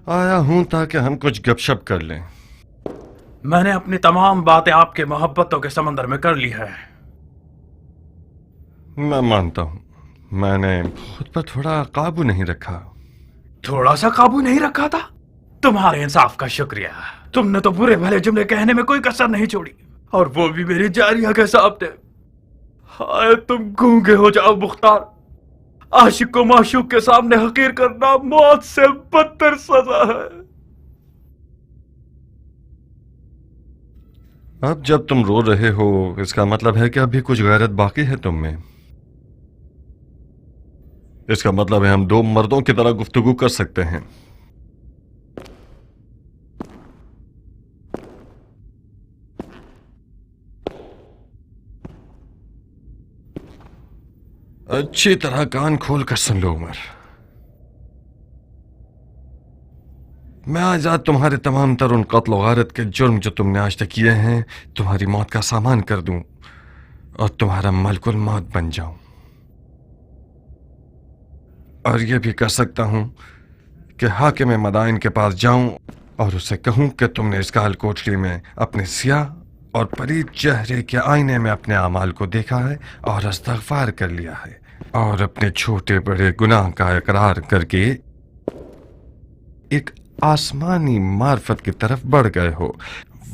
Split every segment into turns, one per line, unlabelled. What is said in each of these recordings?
آیا ہوں تاکہ ہم کچھ گپ شپ کر لیں۔
میں نے اپنی تمام باتیں آپ کے محبتوں کے سمندر میں کر لی ہے۔
میں مانتا ہوں میں نے خود پر تھوڑا قابو نہیں رکھا۔
تھوڑا سا قابو نہیں رکھا تھا؟ تمہارے انصاف کا شکریہ، تم نے تو برے بھلے جملے کہنے میں کوئی کسر نہیں چھوڑی، اور وہ بھی میری جاریہ کے سامنے۔ ہائے تم گونگے ہو جاؤ مختار، عاشق کو معشوق کے سامنے حقیر کرنا موت سے بدتر سزا ہے۔
اب جب تم رو رہے ہو اس کا مطلب ہے کہ ابھی کچھ غیرت باقی ہے تم میں۔ اس کا مطلب ہے ہم دو مردوں کی طرح گفتگو کر سکتے ہیں۔ اچھی طرح کان کھول کر سن لو عمر، میں آج رات تمہارے تمام تر ان قتل و غارت کے جرم جو تم نے آج تک کیے ہیں تمہاری موت کا سامان کر دوں اور تمہارا ملک الموت بن جاؤں، اور یہ بھی کر سکتا ہوں کہ حاکم مدائن کے پاس جاؤں اور اسے کہوں کہ تم نے اس کال کوٹری میں اپنے سیاہ اور پلید چہرے کے آئینے میں اپنے اعمال کو دیکھا ہے اور استغفار کر لیا ہے اور اپنے چھوٹے بڑے گناہ کا اقرار کر کے ایک آسمانی معرفت کی طرف بڑھ گئے ہو،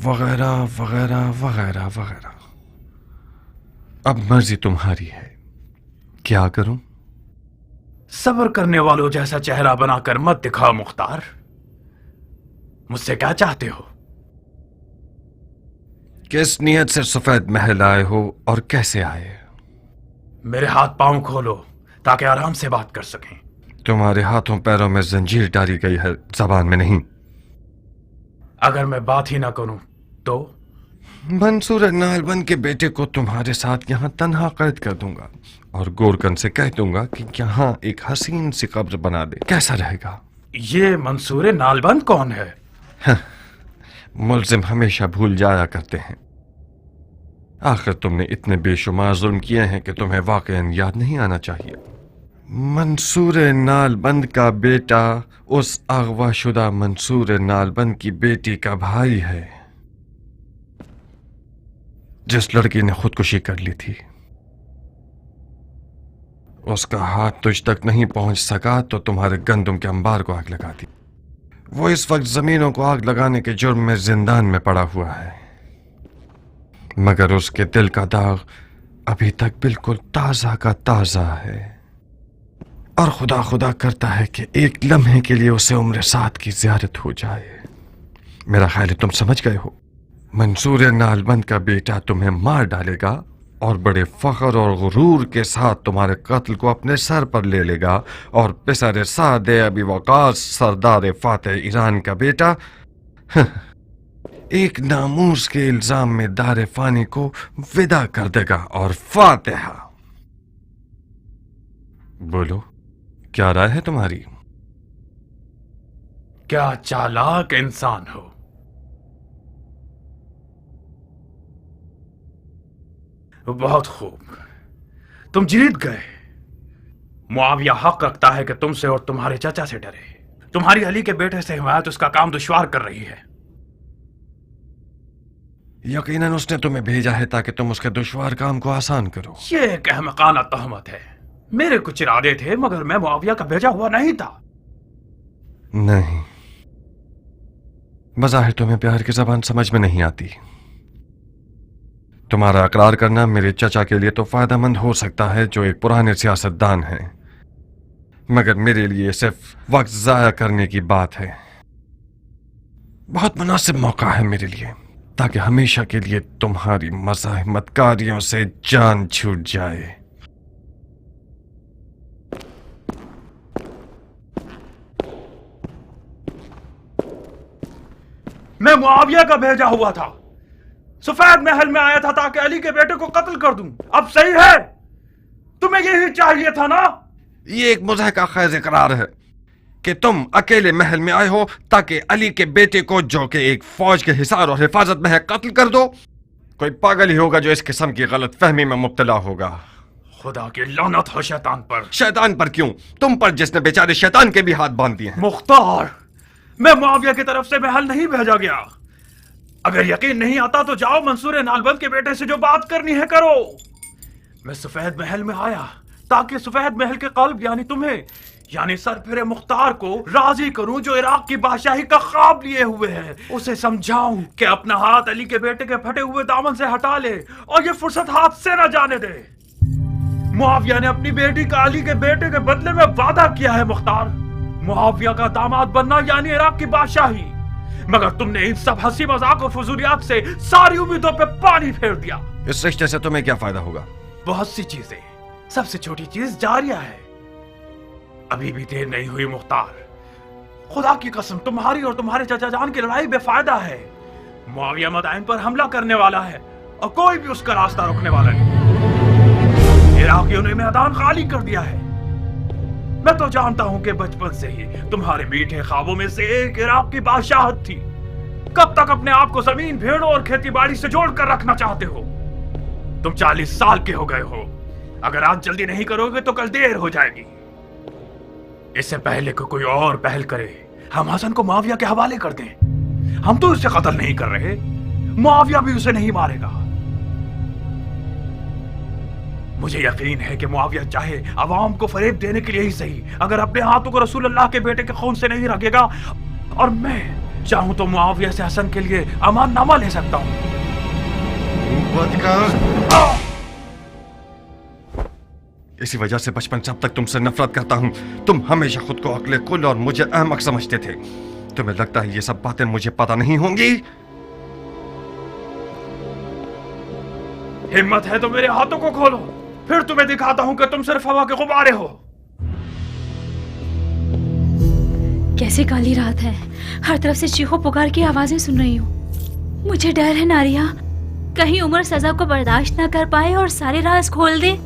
وغیرہ وغیرہ وغیرہ وغیرہ۔ اب مرضی تمہاری ہے، کیا کروں؟
صبر کرنے والوں جیسا چہرہ بنا کر مت دکھاؤ مختار، مجھ سے کیا چاہتے ہو؟
کس نیت سے سفید محل آئے ہو اور کیسے آئے؟
میرے ہاتھ پاؤں کھولو تاکہ آرام سے بات کر سکیں۔
تمہارے ہاتھوں پیروں میں زنجیر ڈالی گئی ہے، زبان میں نہیں۔
اگر میں بات ہی نہ کروں تو؟
منصور نالبند کے بیٹے کو تمہارے ساتھ یہاں تنہا قید کر دوں گا اور گورکن سے کہہ دوں گا کہ یہاں ایک حسین سی قبر بنا دے، کیسا رہے گا؟
یہ منصور نالبند کون ہے؟
ملزم ہمیشہ بھول جایا کرتے ہیں، آخر تم نے اتنے بے شمار ظلم کیے ہیں کہ تمہیں واقعاً یاد نہیں آنا چاہیے۔ منصور نالبند کا بیٹا اس اغوا شدہ منصور نالبند کی بیٹی کا بھائی ہے جس لڑکی نے خودکشی کر لی تھی۔ اس کا ہاتھ تجھ تک نہیں پہنچ سکا تو تمہارے گندم کے انبار کو آگ لگا دی۔ وہ اس وقت زمینوں کو آگ لگانے کے جرم میں زندان میں پڑا ہوا ہے، مگر اس کے دل کا داغ ابھی تک بالکل تازہ کا تازہ ہے، اور خدا خدا کرتا ہے کہ ایک لمحے کے لیے اسے عمر سات کی زیارت ہو جائے۔ میرا خیال ہے تم سمجھ گئے ہو۔ منصور نالبند کا بیٹا تمہیں مار ڈالے گا اور بڑے فخر اور غرور کے ساتھ تمہارے قتل کو اپنے سر پر لے لے گا، اور پسر سعد ابی وقاص سردار فاتح ایران کا بیٹا ایک ناموس کے الزام میں دار فانی کو ودا کر دے گا، اور فاتحہ۔ بولو، کیا رائے ہے تمہاری؟
کیا چالاک انسان ہو! بہت خوب، تم جیت گئے۔ معاویہ حق رکھتا ہے کہ تم سے اور تمہارے چچا سے ڈرے۔ تمہاری علی کے بیٹے سے حمایت اس کا کام دشوار کر رہی ہے۔
یقیناً اس نے تمہیں بھیجا ہے تاکہ تم اس کے دشوار کام کو آسان کرو۔
یہ ایک احمقانہ تہمت ہے۔ میرے کچھ ارادے تھے مگر میں معاویہ کا بھیجا ہوا نہیں تھا۔
نہیں، بظاہر تمہیں پیار کی زبان سمجھ میں نہیں آتی۔ تمہارا اقرار کرنا میرے چچا کے لیے تو فائدہ مند ہو سکتا ہے جو ایک پرانے سیاستدان ہیں، مگر میرے لیے صرف وقت ضائع کرنے کی بات ہے۔ بہت مناسب موقع ہے میرے لیے تاکہ ہمیشہ کے لیے تمہاری مزاحمت کاریوں سے جان چھوٹ جائے۔
میں معاویہ کا بھیجا ہوا تھا، سفید محل میں آیا تھا تاکہ علی کے بیٹے کو قتل کر دوں۔ اب صحیح ہے؟ تمہیں یہی چاہیے تھا نا؟
یہ ایک مضحکہ خیز اقرار ہے کہ تم اکیلے محل میں آئے ہو تاکہ علی کے بیٹے کو جو کہ ایک فوج کے حصار اور حفاظت میں ہے قتل کر دو۔ کوئی پاگل ہی ہوگا جو اس قسم کی غلط فہمی میں مبتلا ہوگا۔
خدا کی لعنت ہو شیطان پر۔
شیطان پر کیوں؟ تم پر، جس نے بیچارے شیطان کے بھی ہاتھ باندھ دیے ہیں۔
مختار، मैं मुआविया की तरफ से महल नहीं भेजा गया। अगर यकीन नहीं आता तो जाओ मंसूर नालबंद के बेटे से जो बात करनी है करो। मैं सफेद महल में आया ताकि सफेद महल के कल्ब यानी तुम्हें यानी सरफिरे मुख्तार को राजी करूं जो इराक की बादशाही का ख्वाब लिए हुए है। उसे समझाऊं कि अपना हाथ अली के बेटे के फटे हुए दामन से हटा ले और ये फुर्सत हाथ से न जाने दे। मुआविया ने अपनी बेटी का अली के बेटे के बदले में वादा किया है मुख्तार, मुआविया का दामाद बनना यानी इराक की बादशाही। मगर तुमने इन सब हंसी मजाक और फजूलियात से सारी उम्मीदों पे पानी फेर दिया।
इस रिश्ते से तुम्हें क्या फायदा होगा?
बहुत सी चीजें, सबसे छोटी चीज जारिया है। अभी भी देर नहीं हुई मुख्तार, खुदा की कसम तुम्हारी और तुम्हारे चाचा जान की लड़ाई बेफायदा है। मुआविया मदाइन पर हमला करने वाला है और कोई भी उसका रास्ता रोकने वाला नहीं। इराकियों ने मैदान खाली कर दिया है। मैं तो जानता हूं कि बचपन से ही तुम्हारे मीठे ख्वाबों में से एक इराक की बादशाहत थी। कब तक अपने आप को जमीन, भेड़ों और खेती बाड़ी से जोड़कर रखना चाहते हो? तुम 40 साल के हो गए हो। अगर आज जल्दी नहीं करोगे तो कल देर हो जाएगी। इससे पहले कि कोई और पहल करे, हम हसन को मुआविया के हवाले कर दें। हम तो उसे कत्ल नहीं कर रहे, मुआविया भी उसे नहीं मारेगा। मुझे यकीन है कि मुआविया चाहे अवाम को फरेब देने के लिए ही सही, अगर अपने हाथों को रसूल अल्लाह के बेटे के खून से नहीं रखेगा, और मैं चाहूं तो मुआविया से हसन के लिए अमाननामा ले सकता हूं।
इसी वजह से बचपन से अब तक तुमसे नफरत करता हूं। तुम हमेशा खुद को अक्ल कुल और मुझे अहमक समझते थे। तुम्हें लगता है ये सब बातें मुझे पता नहीं होंगी?
हिम्मत है तो मेरे हाथों को खोलो, फिर तुम्हें दिखाता हूं कि तुम सिर्फ हवा के गुब्बारे हो।
कैसी काली रात है, हर तरफ से चीखों पुकार की आवाजें सुन रही हूँ। मुझे डर है नारिया, कहीं उमर सजा को बर्दाश्त ना कर पाए और सारे राज खोल दे।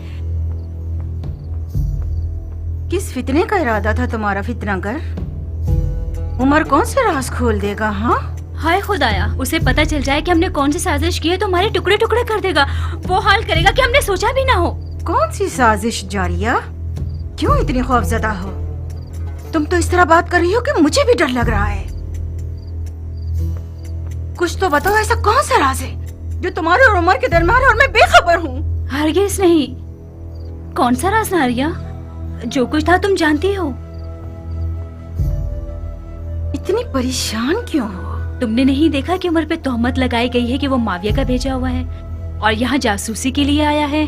किस फितने का इरादा था तुम्हारा फितनागर? उमर कौन से राज खोल देगा? हाँ,
हाय खुदाया, उसे पता चल जाए कि हमने कौन सी साजिश की है तो हमारे टुकड़े टुकड़े कर देगा। वो हाल करेगा कि हमने सोचा भी ना हो।
कौन सी साजिश जारिया? क्यों इतनी खौफजदा हो? तुम तो इस तरह बात कर रही हो कि मुझे भी डर लग रहा है। कुछ तो बताओ, ऐसा कौन सा राज है जो तुम्हारे और उमर के दरमियान है और मैं बेखबर हूँ?
हरगिज़ नहीं। कौन सा राज नारिया? जो कुछ था तुम जानती हो।
इतनी परेशान क्यों हो?
तुमने नहीं देखा कि उमर पे तोहमत लगाई गई है कि वो मुआविया का भेजा हुआ है और यहाँ जासूसी के लिए आया है।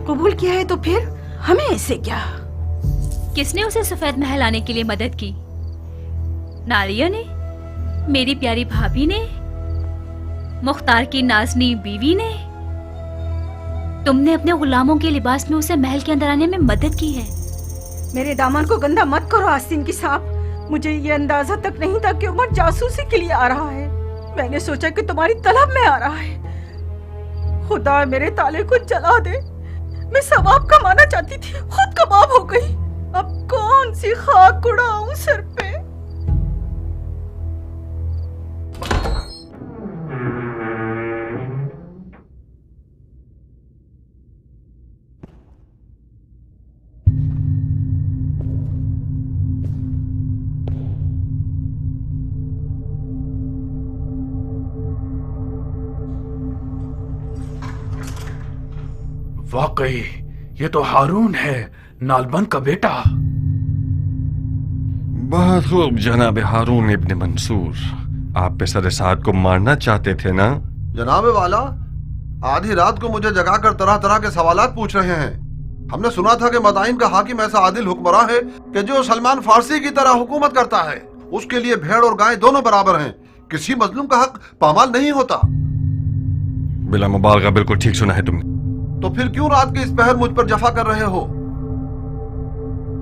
कबूल किया है तो फिर हमें ऐसे क्या?
किसने उसे सफेद महल आने के लिए मदद की? नारिया ने, मेरी प्यारी भाभी ने, मुख्तार की नाज़नी बीवी ने। तुमने अपने गुलामों के लिबास में उसे महल के अंदर आने में मदद की है।
मेरे दामन को गंदा मत करो आस्तीन की साहब। मुझे ये अंदाजा तक नहीं था कि उमर जासूसी के लिए आ रहा है। मैंने सोचा कि तुम्हारी तलब में आ रहा है। खुदा मेरे ताले को जला दे। मैं सवाब कमाना चाहती थी, खुद कबाब हो गई। अब कौन सी खाक उड़ाऊं सर पे?
वाकई ये तो हारून है, नालबंद का बेटा।
बहुत खूब जनाब हारून इब्न मंसूर, आप पेसर साद को मारना चाहते थे ना?
जनाब वाला, आधी रात को मुझे जगाकर तरह तरह के सवालात पूछ रहे हैं। हमने सुना था कि मदाइन का हाकिम ऐसा आदिल हुक्मरां है कि जो सलमान फारसी की तरह हुकूमत करता है। उसके लिए भेड़ और गाय दोनों बराबर हैं। किसी मजलूम का हक पामाल नहीं होता।
बिला मुबालगा बिल्कुल ठीक सुना है तुमने।
तो फिर क्यों रात के इस पहर मुझ पर जफा कर रहे हो?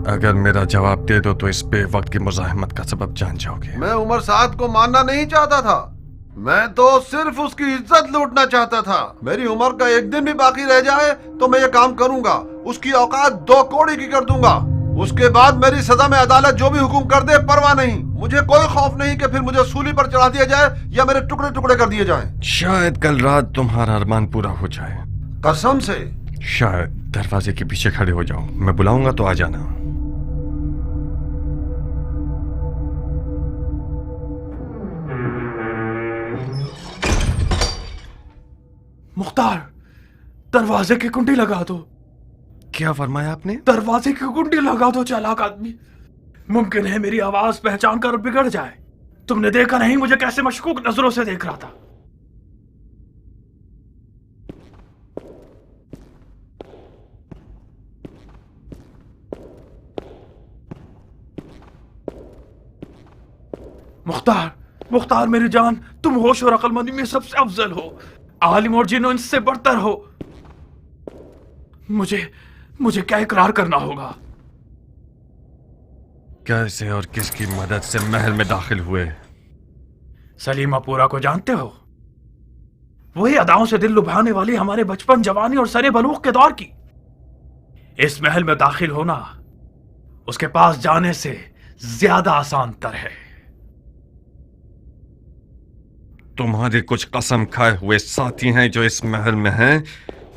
अगर मेरा जवाब दे दो तो इस बेवक्त की मुज़ाहमत का सबब जान जाओगे।
मैं उमर साद को मानना नहीं चाहता था, मैं तो सिर्फ उसकी इज्जत लूटना चाहता था। मेरी उम्र का एक दिन भी बाकी रह जाए तो मैं ये काम करूंगा। उसकी औकात 2 कौड़ी की कर दूंगा। उसके बाद मेरी सजा में अदालत जो भी हुक्म कर दे परवाह नहीं। मुझे कोई खौफ नहीं कि फिर मुझे सूली पर चढ़ा दिया जाए या मेरे टुकड़े टुकड़े कर दिए जाएं।
शायद कल रात तुम्हारा अरमान पूरा हो जाए।
कसम से।
शायद दरवाजे के पीछे खड़े हो जाओ, मैं बुलाऊंगा तो आ जाना।
मुख्तार, दरवाजे की कुंडी लगा दो।
क्या फरमाया आपने?
दरवाजे की कुंडी लगा दो चालाक आदमी। मुमकिन है मेरी आवाज पहचान कर बिगड़ जाए। तुमने देखा नहीं मुझे कैसे मशकूक नजरों से देख रहा था। मुख्तार, मुख्तार मेरी जान, तुम होश और अक्लमंदी में सबसे अफजल हो, आलिम और जिन्नो इनसे बढ़तर हो। मुझे क्या इकरार करना होगा?
कैसे और किसकी मदद से महल में दाखिल हुए?
सलीमापुरा को जानते हो? वही अदाओं से दिल लुभाने वाली हमारे बचपन, जवानी और सरे बलूग के दौर की। इस महल में दाखिल होना उसके पास जाने से ज्यादा आसान तर है।
तुम्हारे कुछ कसम खाए हुए साथी हैं जो इस महल में हैं।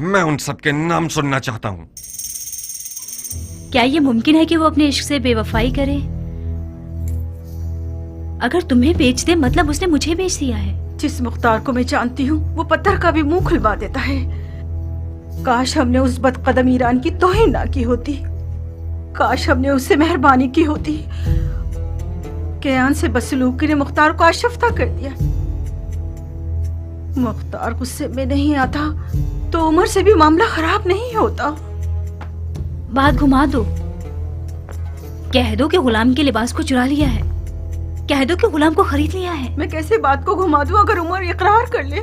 मैं उन सबके नाम सुनना चाहता हूं।
क्या ये मुमकिन है कि वो अपने इश्क से बेवफाई करे? अगर तुम्हें बेच दे मतलब उसने मुझे बेच दिया है।
जिस मुख्तार को मैं जानती हूँ वो पत्थर का भी मुंह खुलवा देता है। काश हमने उस बदकदम ईरान की तौहीन ना की होती। काश हमने उससे मेहरबानी की होती। कयान से बसलूकी ने मुख्तार को आशफ्ता कर दिया। मुख्तार गुस्से में नहीं आता तो उमर से भी मामला खराब नहीं होता।
बात घुमा दो। कह दो कि गुलाम के लिबास को चुरा लिया है। कह दो कि गुलाम को खरीद लिया है।
मैं कैसे बात को घुमा दूं अगर उमर इकरार कर ले?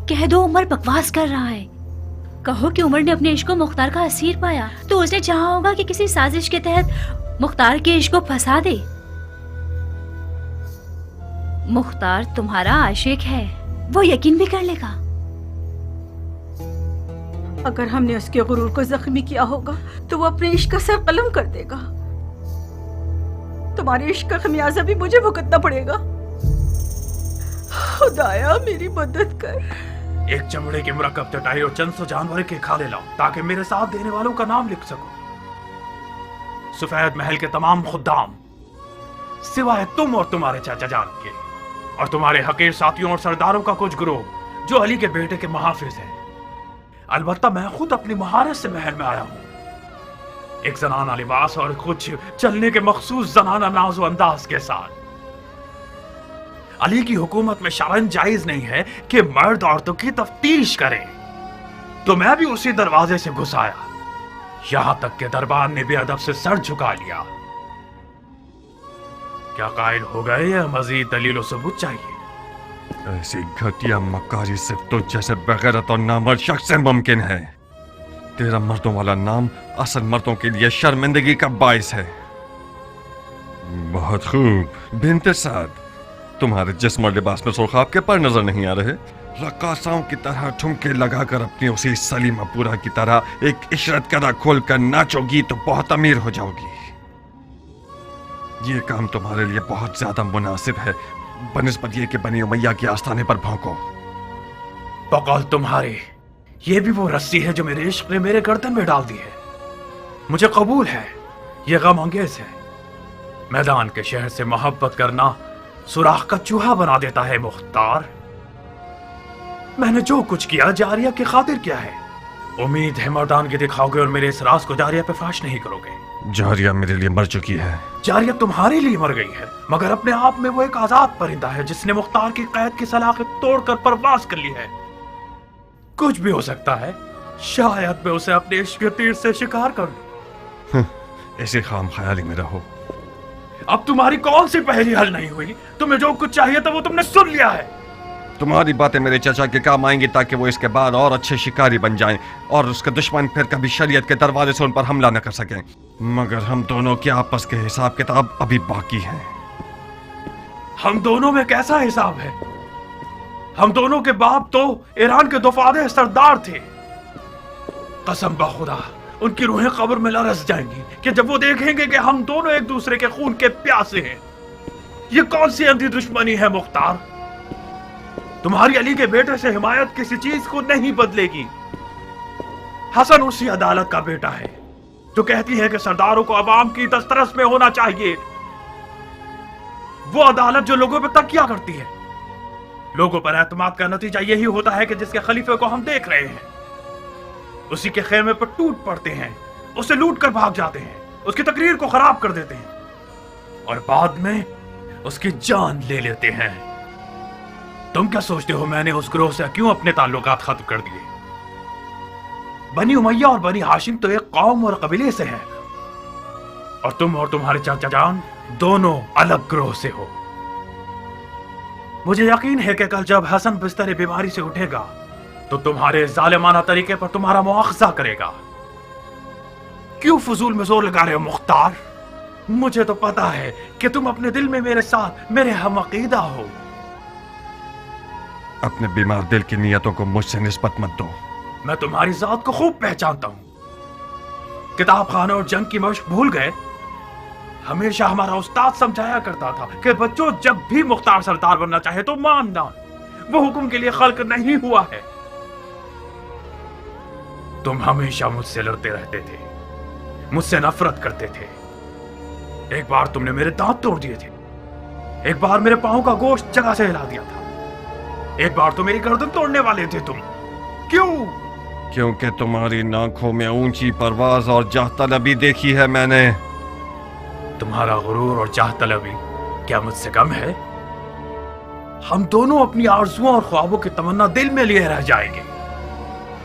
कह दो उमर बकवास कर रहा है। कहो कि उमर ने अपने इश्क को मुख्तार का असीर पाया तो उसने चाहा होगा कि किसी साजिश के तहत मुख्तार के इश्क को फंसा दे। मुख्तार तुम्हारा आशिक है, वो यकीन भी कर लेगा।
अगर हमने उसके गुरूर को जख्मी किया होगा तो वो अपने इश्क का सर कलम कर देगा। तुम्हारे इश्क का खमियाजा भी मुझे भुगतना पड़ेगा। खुदाया मेरी मदद कर।
एक चमड़े की मुरक्कब चटाई और चंद सौ जानवर के खाले लाओ ताकि मेरे साथ देने वालों का नाम लिख सको। सफेद महल के तमाम खुद्दाम सिवाय तुम और तुम्हारे चाचा जान के और तुम्हारे हकीर साथियों और सरदारों का कुछ ग्रोह जो अली के बेटे के मुहाफिज है। अलबत्ता मैं खुद अपनी महारत से महल में आया हूं, एक जनाना लिबास और कुछ चलने के मखसूस जनाना नाजो अंदाज के साथ। अली की हुकूमत में शरन जायज नहीं है कि मर्द औरतों की तफ्तीश करें, तो मैं भी उसी दरवाजे से घुस आया। यहां तक के दरबार ने बेअदब से सर झुका लिया। क्या कायल हो गए या मजीद दलील सबूत चाहिए?
ऐसी घटिया मकारी सिर्फ तो जैसे बगैरत और नामर्द शख्स से मुमकिन है। तेरा मर्दों वाला नाम असल मर्दों के लिए शर्मिंदगी का बाइस है। बहुत खूब बिन्ते साद, तुम्हारे जिस्म और लिबास में सुर्खाब के पर नजर नहीं आ रहे। रक्कासाओं की तरह ठुमके लगाकर अपनी उसी सलीमापुरा की तरह एक इशरत कदा खोल कर नाचोगी तो बहुत अमीर हो जाओगी। ये काम तुम्हारे लिए बहुत ज्यादा मुनासिब है बनिस्बत ये कि बनी उमैया के आस्थाने पर भौंको।
बकौल तुम्हारे, ये भी वो रस्सी है जो मेरे इश्क ने मेरे गर्दन में डाल दी है। मुझे कबूल है, ये गम अंगेज है। मैदान के शहर से मोहब्बत करना सुराख का चूहा बना देता है मुख्तार। मैंने जो कुछ किया जारिया की खातिर किया है। उम्मीद है मर्दानगी दिखाओगे और मेरे इस राज को जारिया पे फाश नहीं करोगे।
जारिया मेरे लिए मर चुकी है।
जारिया तुम्हारे लिए मर गई है, मगर अपने आप में वो एक आजाद परिंदा है जिसने मुख्तार की कैद की सलाखें तोड़कर परवाज कर ली है। कुछ भी हो सकता है, शायद मैं उसे अपने इश्क के तीर से शिकार कर लूं।
ऐसे खाम ख्याली में रहो।
अब तुम्हारी कौन सी पहेली हल नहीं हुई? तुम्हें जो कुछ चाहिए था वो तुमने सुन लिया है।
तुम्हारी बातें मेरे चाचा के काम आएंगी ताकि वो इसके बाद और अच्छे शिकारी बन जाएं और उसके दुश्मन फिर कभी शरीयत के दरवाजे से उन पर हमला न कर सकें। मगर हम दोनों के आपस के हिसाब किताब अभी बाकी हैं।
हम दोनों में कैसा हिसाब है? हम दोनों के बाप तो ईरान के दफादे सरदार थे। कसम बखुदा उनकी रूहें कब्र में लरस जाएंगी कि जब वो देखेंगे कि हम दोनों एक दूसरे के खून के प्यासे हैं। ये कौन सी अंधी दुश्मनी है मुख्तार? तुम्हारी अली के बेटे से हिमायत किसी चीज को नहीं बदलेगी। हसन उसी अदालत का बेटा है जो कहती है कि सरदारों को अवाम की दस्तरस में होना चाहिए। वो अदालत जो लोगों पे तकिया करती है। लोगों पर एतमाद का नतीजा यही होता है कि जिसके खलीफे को हम देख रहे हैं उसी के खेमे पर टूट पड़ते हैं, उसे लूट कर भाग जाते हैं, उसकी तकरीर को खराब कर देते हैं और बाद में उसकी जान ले लेते हैं। तुम क्या सोचते हो मैंने उस ग्रोह से क्यों अपने ताल्लुकात खत्म कर दिए? बनी उमैया और बनी हाशिम तो एक कौम और कबीले से हैं और तुम और तुम्हारे चाचा जान दोनों अलग ग्रोह से हो। मुझे यकीन है कि कल जब हसन बिस्तर बीमारी से उठेगा तो तुम्हारे जालिमाना तरीके पर तुम्हारा मुआखजा करेगा। क्यों फजूल में जोर लगा रहे हो मुख्तार? मुझे तो पता है कि तुम अपने दिल में मेरे साथ मेरे हम अकीदा हो।
अपने बीमार दिल की नियतों को मुझसे निस्बत मत दो।
मैं तुम्हारी जात को खूब पहचानता हूं। किताब खाने और जंग की मशक भूल गए? हमेशा हमारा उस्ताद समझाया करता था कि बच्चों जब भी मुख्तार सरदार बनना चाहे तो मानना, वो हुक्म के लिए खल्क नहीं हुआ है। तुम हमेशा मुझसे लड़ते रहते थे, मुझसे नफरत करते थे। एक बार तुमने मेरे दांत तोड़ दिए थे, एक बार मेरे पांव का गोश्त जगह से हिला दिया था, एक बार तो मेरी गर्दन तोड़ने वाले थे तुम। क्यों?
क्योंकि तुम्हारी आंखों में ऊंची परवाज और जाह तलबी देखी है मैंने।
तुम्हारा गुरूर और चाह तलबी क्या मुझसे कम है? हम दोनों अपनी आरज़ुओं और ख्वाबों की तमन्ना दिल में लिए रह जाएंगे।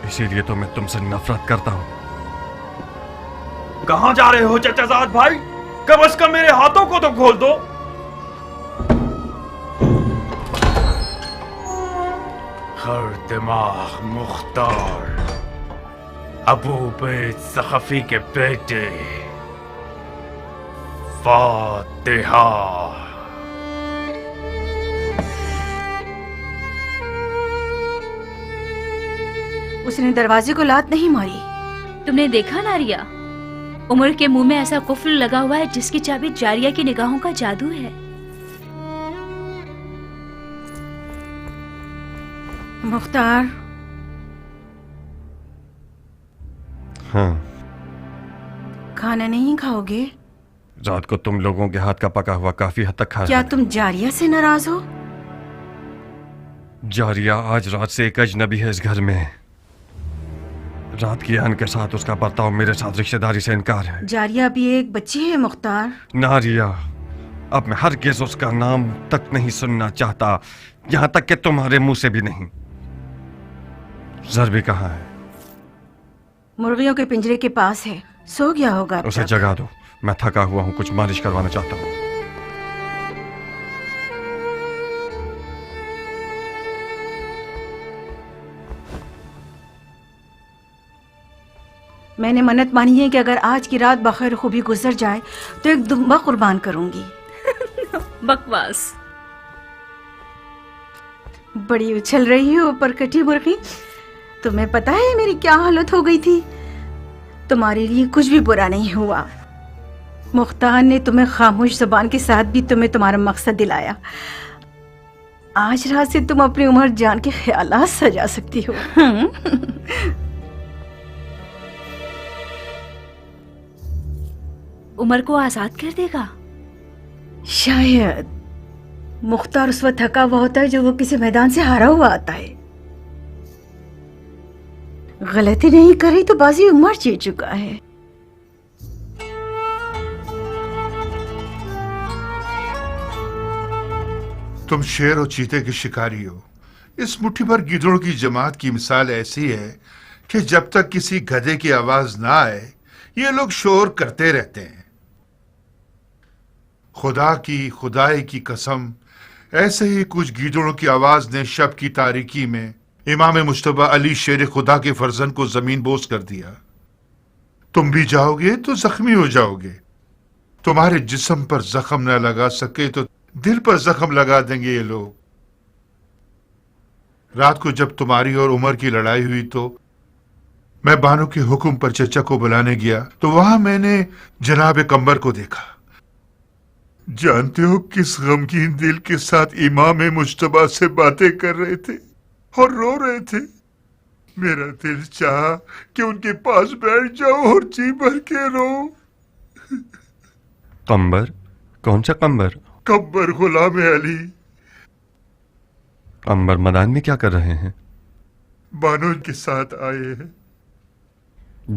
इसीलिए तो मैं तुमसे नफरत करता हूं।
कहां जा रहे हो चचाजाद भाई? कम अज कम मेरे हाथों को तो खोल दो। हर दिमाग मुख्तार, अबू बैद सखफी के बेटे, फातिहा।
उसने दरवाजे को लात नहीं मारी।
तुमने देखा नारिया, उमर के मुंह में ऐसा कुफ्र लगा हुआ है जिसकी चाबी जारिया की निगाहों का जादू है।
मुख्तार,
हाँ,
खाना नहीं खाओगे?
रात को तुम लोगों के हाथ का पका हुआ काफी हद तक खाया।
क्या तुम जारिया से नाराज हो?
जारिया आज रात से एक अजनबी है इस घर में। रात की आन के साथ उसका बर्ताव मेरे साथ रिश्तेदारी से इनकार है।
जारिया भी एक बच्ची है मुख्तार।
नारिया, अब मैं हरगिज़ उसका नाम तक नहीं सुनना चाहता, यहां तक कि तुम्हारे मुंह से भी नहीं। ज़रबी कहाँ है?
मुर्गियों के पिंजरे के पास है, सो गया होगा अब
उसे
तक।
जगा दो, मैं थका हुआ हूं, कुछ मालिश करवाना चाहता हूं।
मैंने मन्नत मानी है कि अगर आज की रात बखैर खूबी गुजर जाए तो एक दुम्बा कुर्बान करूंगी।
बकवास।
बड़ी उछल रही हो परकटी मुर्गी। तुम्हें पता है मेरी क्या हालत हो गई थी? तुम्हारे लिए कुछ भी बुरा नहीं हुआ। मुख्तार ने तुम्हें खामोश जुबान के साथ भी तुम्हें तुम्हारा मकसद दिलाया। आज रात से तुम अपनी उम्र जान के ख्यालात सजा सकती हो।
उमर को आजाद कर देगा?
शायद। मुख्तार उस वक्त थका हुआ होता है जो वो किसी मैदान से हारा हुआ आता है। गलती नहीं करी तो बाजी उमर जीत चुका है।
तुम शेर और चीते के शिकारी हो। इस मुट्ठी भर गीदड़ों की जमात की मिसाल ऐसी है कि जब तक किसी गधे की आवाज ना आए ये लोग शोर करते रहते हैं। खुदा की खुदाई की कसम, ऐसे ही कुछ गीदड़ों की आवाज ने शब की तारीकी में इमाम मुश्तबा अली शेर खुदा के फर्जन को जमीन बोस कर दिया। तुम भी जाओगे तो जख्मी हो जाओगे। तुम्हारे जिस्म पर जख्म न लगा सके तो दिल पर जख्म लगा देंगे ये लोग। रात को जब तुम्हारी और उमर की लड़ाई हुई तो मैं बानो के हुक्म पर चचा को बुलाने गया तो वहां मैंने जनाब कंबर को देखा। जानते हो किस गमगीन दिल के साथ इमाम मुश्तबा से बातें कर रहे थे और रो रहे थे। मेरा दिल चाहा कि उनके पास बैठ जाओ और जी भर के रो।
कंबर? कौन सा कंबर?
कंबर गुलाम अली।
अंबर मैदान में क्या कर रहे हैं?
बानो के साथ आए हैं।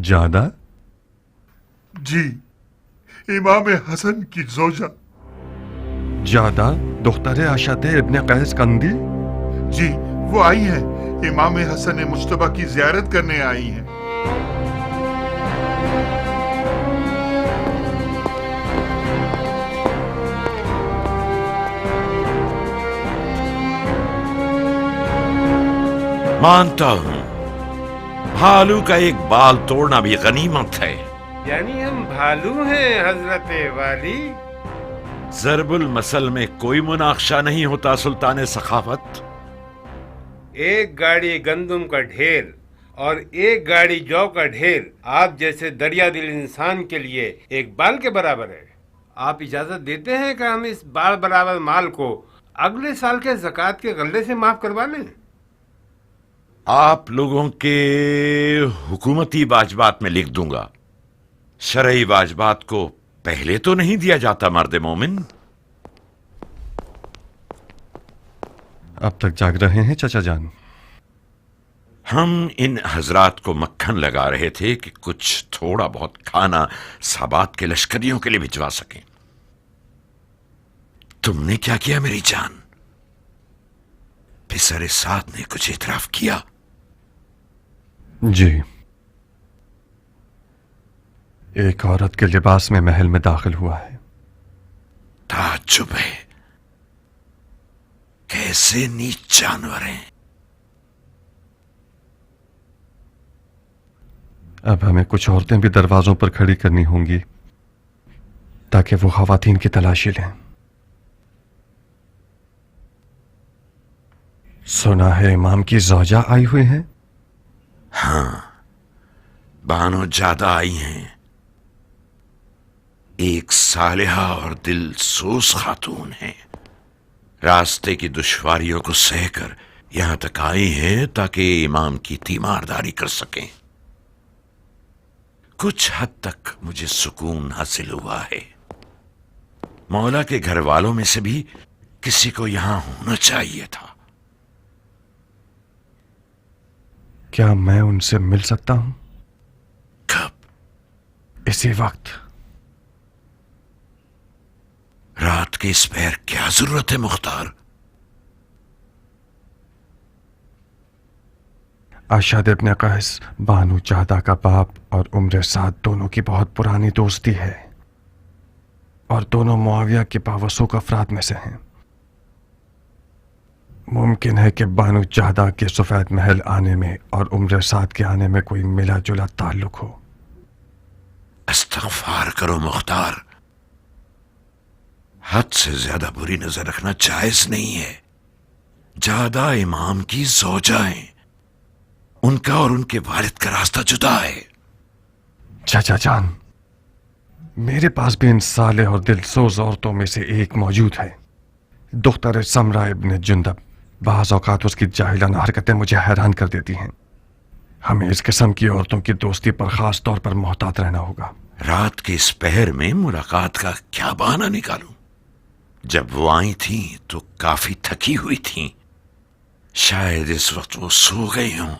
ज्यादा?
जी, इमाम हसन की जोजा।
ज्यादा दुख्तर आशाते इब्ने कैस कंदी?
जी, वो आई हैं। इमाम हसन मुश्तबा की जियारत करने आई हैं।
मानता हूं भालू का एक बाल तोड़ना भी गनीमत है।
यानी हम भालू हैं हजरत वाली?
जरबुल मसल में कोई मुनाक्शा नहीं होता सुल्तान सखावत।
एक गाड़ी गंदुम का ढेर और एक गाड़ी जौ का ढेर आप जैसे दरिया दिल इंसान के लिए एक बाल के बराबर है। आप इजाजत देते हैं कि हम इस बाल बराबर माल को अगले साल के ज़कात के गल्ले से माफ करवा लें?
आप लोगों के हुकूमती वाजबात में लिख दूंगा। शरई वाजबात को पहले तो नहीं दिया जाता मर्द मोमिन।
अब तक जाग रहे हैं चाचा जान?
हम इन हजरात को मक्खन लगा रहे थे कि कुछ थोड़ा बहुत खाना साबात के लश्करियों के लिए भिजवा सकें। तुमने क्या किया मेरी जान? पिसर साद ने कुछ इतराफ किया?
जी, एक औरत के लिबास में महल में दाखिल हुआ है।
ताज्जुब है, कैसे नीच जानवर हैं।
अब हमें कुछ औरतें भी दरवाजों पर खड़ी करनी होंगी ताकि वो खवातीन की तलाशी लें। सुना है इमाम की ज़ौजा आई हुई है?
हाँ, बानो ज्यादा आई हैं। एक सालिहा और दिल सोस खातून है। रास्ते की दुश्वारियों को सहकर यहां तक आई हैं ताकि इमाम की तीमारदारी कर सकें। कुछ हद तक मुझे सुकून हासिल हुआ है। मौला के घर वालों में से भी किसी को यहां होना चाहिए था।
क्या मैं उनसे मिल सकता हूं?
कब?
इसी वक्त।
रात के इस पैर क्या जरूरत है मुख्तार?
अशद इब्न कैस बानू चाहदा का बाप और उम्र साद दोनों की बहुत पुरानी दोस्ती है और दोनों मुआविया के पावसों का अफराद में से हैं। मुमकिन है कि बानू चाहदा के सफेद महल आने में और उम्र साद के आने में कोई मिला जुला ताल्लुक हो।
इस्तग़फ़ार करो मुख्तार, हद से ज्यादा बुरी नजर रखना जायज नहीं है। ज्यादा इमाम की ज़ौजा है, उनका और उनके वालिद का रास्ता जुदा है।
चाचा जान, मेरे पास भी इन साले और दिलसोज औरतों में से एक मौजूद है, दुख्तर समरा इब्न जुंदब। बाज़ औक़ात उसकी जाहिलाना हरकतें मुझे हैरान कर देती हैं। हमें इस किस्म की औरतों की दोस्ती पर खास तौर पर मोहतात रहना होगा।
रात के इस पहर में मुलाकात का क्या बहाना निकालूं? जब वो आई थी तो काफी थकी हुई थी। शायद इस वक्त वो सो गई हों।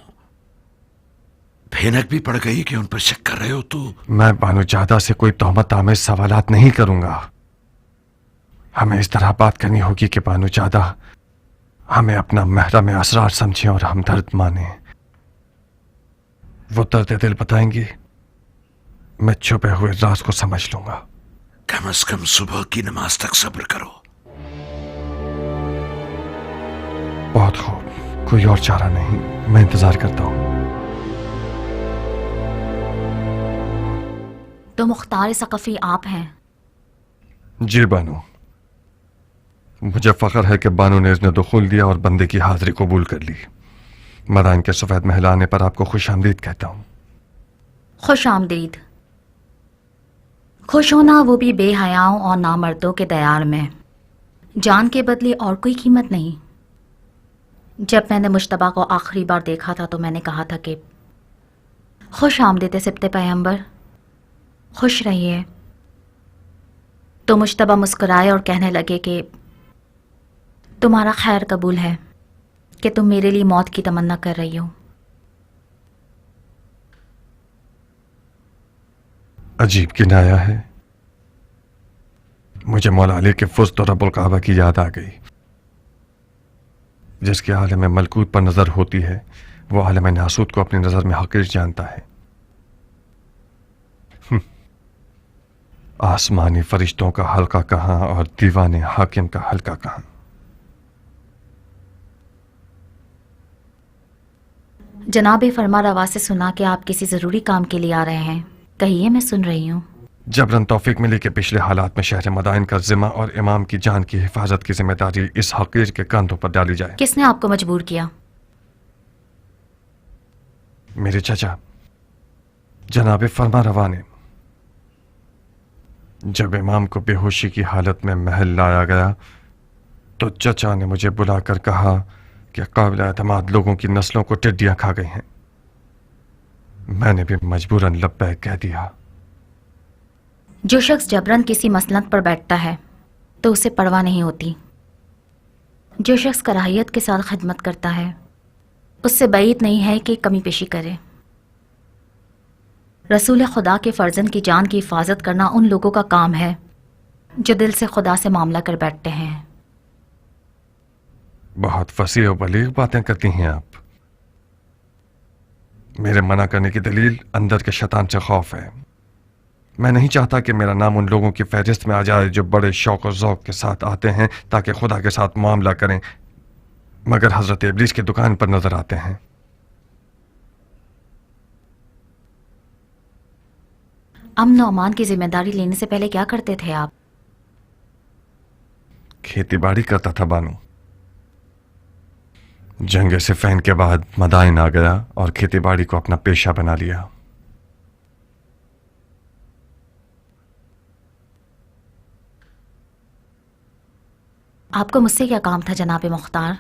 भैनक भी पड़ गई कि उन पर शक कर रहे हो तो?
मैं बानू चाहदा से कोई तोहमत आमेज सवालात नहीं करूंगा। हमें इस तरह बात करनी होगी कि बानू चाहदा हमें अपना महरम असरार समझें और हमदर्द माने। वो दर्द दिल बताएंगी, मैं छुपे हुए राज को समझ लूंगा।
कम से कम सुबह की नमाज तक सब्र करो।
बहुत खूब, कोई और चारा नहीं, मैं इंतजार करता हूं।
तो मुख्तार सकफी आप हैं?
जी बानू, मुझे फख्र है कि बानू ने इसने दुखुल दिया और बंदे की हाजिरी कबूल कर ली। मदान के सफेद महल आने पर आपको खुश आमदीद कहता हूं।
खुश आमदीद। खुश होना वो भी बेहयाओं और नामर्दों के दयार में। जान के बदले और कोई कीमत नहीं। जब मैंने मुश्तबा को आखिरी बार देखा था तो मैंने कहा था कि खुश आमदीद सिब्ते पैगंबर, खुश रहिए। तो मुश्तबा मुस्कुराए और कहने लगे कि तुम्हारा खैर कबूल है। कि तुम मेरे लिए मौत की तमन्ना कर रही हो।
अजीब किनाया है। मुझे मौला अली के फुस्त और रब्बुल काबा की याद आ गई, जिसके आलम मलकूत पर नजर होती है वो आलम नासूत को अपनी नजर में हकीर जानता है। आसमानी फरिश्तों का हल्का कहाँ और दीवाने हाकिम का हल्का कहाँ।
जनाब फरमा रवा से सुना कि आप किसी ज़रूरी काम के लिए आ रहे हैं। कहिए, मैं सुन रही हूँ।
जबरन तौफीक मिली के पिछले हालात में शहर मदाइन का जिम्मा और इमाम की जान की हिफाजत की जिम्मेदारी इस हकीर के कंधों पर डाली जाए।
किसने आपको मजबूर किया?
मेरे चचा जनाब फरमा रवा ने। जब इमाम को बेहोशी की हालत में महल लाया गया तो चचा ने मुझे बुलाकर कहा कि काबिल एतमाद लोगों की नस्लों को टिड्डियां खा गई हैं। मैंने भी मजबूरन लब्बैक कह दिया।
जो शख्स जबरन किसी मसनद पर बैठता है तो उसे परवाह नहीं होती। जो शख्स कराहियत के साथ खिदमत करता है उससे बैद नहीं है कि कमी पेशी करे। रसूल खुदा के फर्जंद की जान की हिफाजत करना उन लोगों का काम है जो दिल से खुदा से मामला कर बैठते हैं।
बहुत फसीह और बलीग बातें करती हैं आप। मेरे मना करने की दलील अंदर के शैतान से खौफ है। मैं नहीं चाहता कि मेरा नाम उन लोगों की फहरिस्त में आ जाए जो बड़े शौक और ज़ौक़ के साथ आते हैं ताकि खुदा के साथ मामला करें, मगर हज़रत इब्लीस की दुकान पर नजर आते हैं।
अमन और अमान की जिम्मेदारी लेने से पहले क्या करते थे आप?
खेती बाड़ी करता था बानू। जंग सिफ़ैन के बाद मदाइन आ गया और खेती बाड़ी को अपना पेशा बना लिया।
आपको मुझसे क्या काम था जनाब मुख्तार?